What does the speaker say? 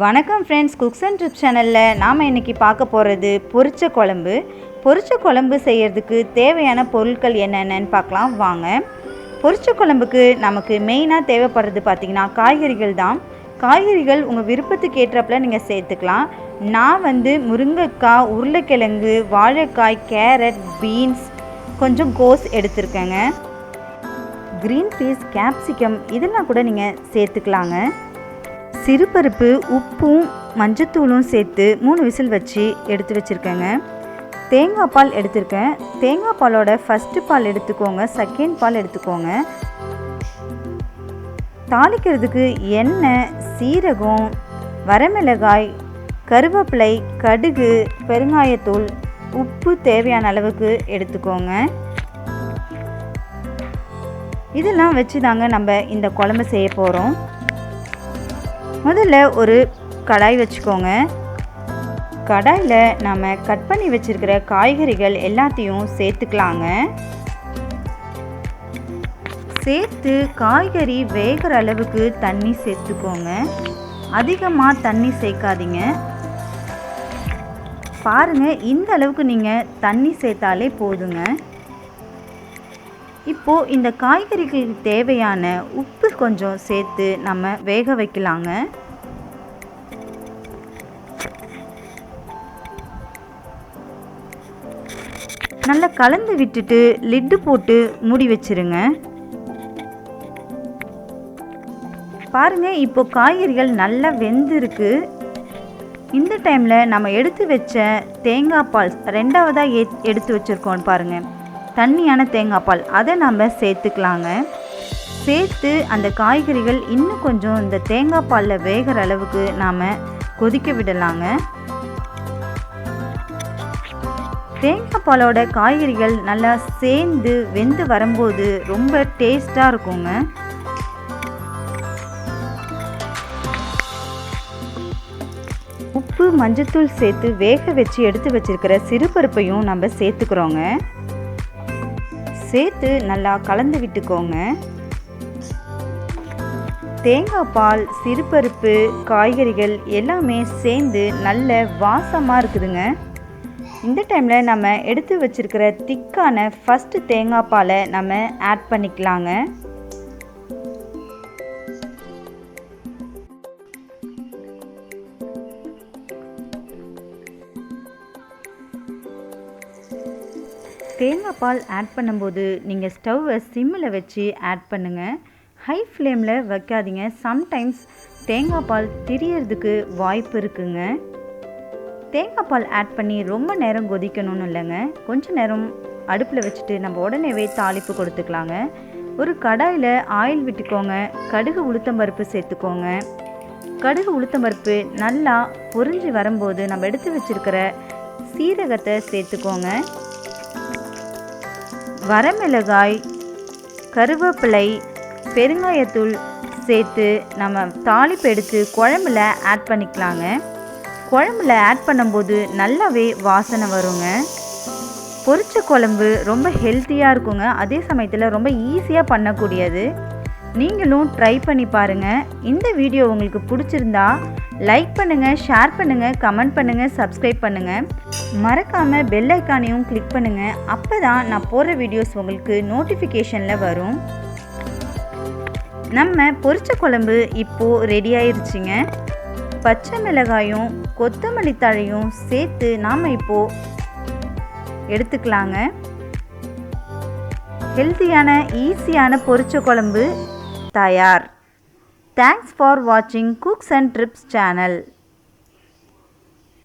வணக்கம் friends, cooks and drips சேனலில் நாம் இன்றைக்கி பார்க்க போகிறது பொரிச்ச குழம்பு. பொரிச்ச குழம்பு செய்கிறதுக்கு தேவையான பொருட்கள் என்னென்னு பார்க்கலாம் வாங்க. பொரிச்ச குழம்புக்கு நமக்கு மெயினாக தேவைப்படுறது பார்த்திங்கன்னா காய்கறிகள் தான். காய்கறிகள் உங்கள் விருப்பத்துக்கு ஏற்றப்பில் நீங்கள் சேர்த்துக்கலாம். நான் முருங்கைக்காய், உருளைக்கிழங்கு, வாழைக்காய், கேரட், பீன்ஸ், கொஞ்சம் கோஸ் எடுத்துருக்கேங்க. க்ரீன் பீஸ், கேப்சிகம் இதெல்லாம் கூட நீங்கள் சேர்த்துக்கலாங்க. சிறுபருப்பு, உப்பும் மஞ்சத்தூளும் சேர்த்து 3 விசில் வச்சு எடுத்து வச்சுருக்கேங்க. தேங்காய் பால் எடுத்துருக்கேன். தேங்காய் பாலோட ஃபஸ்ட்டு பால் எடுத்துக்கோங்க, செகண்ட் பால் எடுத்துக்கோங்க. தாளிக்கிறதுக்கு எண்ணெய், சீரகம், வரமிளகாய், கருவேப்பிலை, கடுகு, பெருங்காயத்தூள், உப்பு தேவையான அளவுக்கு எடுத்துக்கோங்க. இதெல்லாம் வச்சு தாங்க நம்ம இந்த குழம்பு செய்ய போகிறோம். முதல்ல ஒரு கடாய் வச்சுக்கோங்க. கடாயில் நம்ம கட் பண்ணி வச்சுருக்கிற காய்கறிகள் எல்லாத்தையும் சேர்த்துக்கலாங்க. சேர்த்து காய்கறி வேகிற அளவுக்கு தண்ணி சேர்த்துக்கோங்க. அதிகமாக தண்ணி சேர்க்காதீங்க. பாருங்கள், இந்த அளவுக்கு நீங்கள் தண்ணி சேர்த்தாலே போதுங்க. இப்போது இந்த காய்கறிகளுக்கு தேவையான உப்பு கொஞ்சம் சேர்த்து நம்ம வேக வைக்கலாங்க. நல்லா கலந்து விட்டுட்டு லிட்டு போட்டு மூடி வச்சிருங்க. பாருங்கள், இப்போ காய்கறிகள் நல்லா வெந்திருக்கு. இந்த டைமில் நம்ம எடுத்து வச்ச தேங்காய் பால், ரெண்டாவதாக எடுத்து வச்சுருக்கோம் பாருங்கள், தண்ணியான தேங்காய் பால், அதை நம்ம சேர்த்துக்கலாங்க. சேர்த்து அந்த காய்கறிகள் இன்னும் கொஞ்சம் இந்த தேங்காய் பாலில் வேகிற அளவுக்கு நாம் கொதிக்க விடலாங்க. தேங்காய் பாலோட காய்கறிகள் நல்லா சேர்ந்து வெந்து வரும்போது ரொம்ப டேஸ்டாக இருக்குங்க. உப்பு, மஞ்சத்தூள் சேர்த்து வேக வச்சு எடுத்து வச்சிருக்கிற சிறுபருப்பையும் நம்ம சேர்த்துக்கிறோங்க. சேர்த்து நல்லா கலந்து விட்டுக்கோங்க. தேங்காய் பால், சிறுபருப்பு, காய்கறிகள் எல்லாமே சேர்ந்து நல்ல வாசமாக இருக்குதுங்க. இந்த டைமில் நம்ம எடுத்து வச்சுருக்கிற திக்கான ஃபஸ்ட்டு தேங்காய் பாலை நம்ம ஆட் பண்ணிக்கலாங்க. தேங்காய் பால் ஆட் பண்ணும்போது நீங்கள் ஸ்டவ்வை சிம்மில் வச்சு ஆட் பண்ணுங்கள். ஹை ஃப்ளேமில் வைக்காதீங்க. சம்டைம்ஸ் தேங்காய் பால் திரியறதுக்கு வாய்ப்பு இருக்குங்க. தேங்காய் பால் ஆட் பண்ணி ரொம்ப நேரம் கொதிக்கணும்னு இல்லைங்க. கொஞ்சம் நேரம் அடுப்பில் வச்சுட்டு நம்ம உடனேவே தாளிப்பு கொடுத்துக்கலாங்க. ஒரு கடாயில் ஆயில் விட்டுக்கோங்க. கடுகு, உளுத்தம்பருப்பு சேர்த்துக்கோங்க. கடுகு, உளுத்தம்பருப்பு நல்லா பொரிஞ்சு வரும்போது நம்ம எடுத்து வச்சுருக்கிற சீரகத்தை சேர்த்துக்கோங்க. வரமிளகாய், கருவேப்பிலை, பெருங்காயத்தூள் சேர்த்து நம்ம தாளிப்பு எடுத்து குழம்புல ஆட் பண்ணிக்கலாங்க. குழம்புல ஆட் பண்ணும்போது நல்லாவே வாசனை வருங்க. பொரிச்ச குழம்பு ரொம்ப ஹெல்த்தியாக இருக்குங்க. அதே சமயத்தில் ரொம்ப ஈஸியாக பண்ணக்கூடியது. நீங்களும் ட்ரை பண்ணி பாருங்கள். இந்த வீடியோ உங்களுக்கு பிடிச்சிருந்தா லைக் பண்ணுங்கள், ஷேர் பண்ணுங்கள், கமெண்ட் பண்ணுங்கள், சப்ஸ்கிரைப் பண்ணுங்கள். மறக்காமல் பெல் ஐக்கானையும் கிளிக் பண்ணுங்கள். அப்போ தான் நான் போடுற வீடியோஸ் உங்களுக்கு நோட்டிஃபிகேஷனில் வரும். நம்ம பொரிச்ச குழம்பு இப்போது ரெடி ஆயிடுச்சுங்க. பச்சை மிளகாயும் கொத்தமல்லி தழையும் சேர்த்து நாம் இப்போது எடுத்துக்கலாங்க. ஹெல்த்தியான ஈஸியான பொரிச்ச குழம்பு தயார். தேங்க்ஸ் ஃபார் வாட்சிங் குக்ஸ் அண்ட் ட்ரிப்ஸ் சேனல்.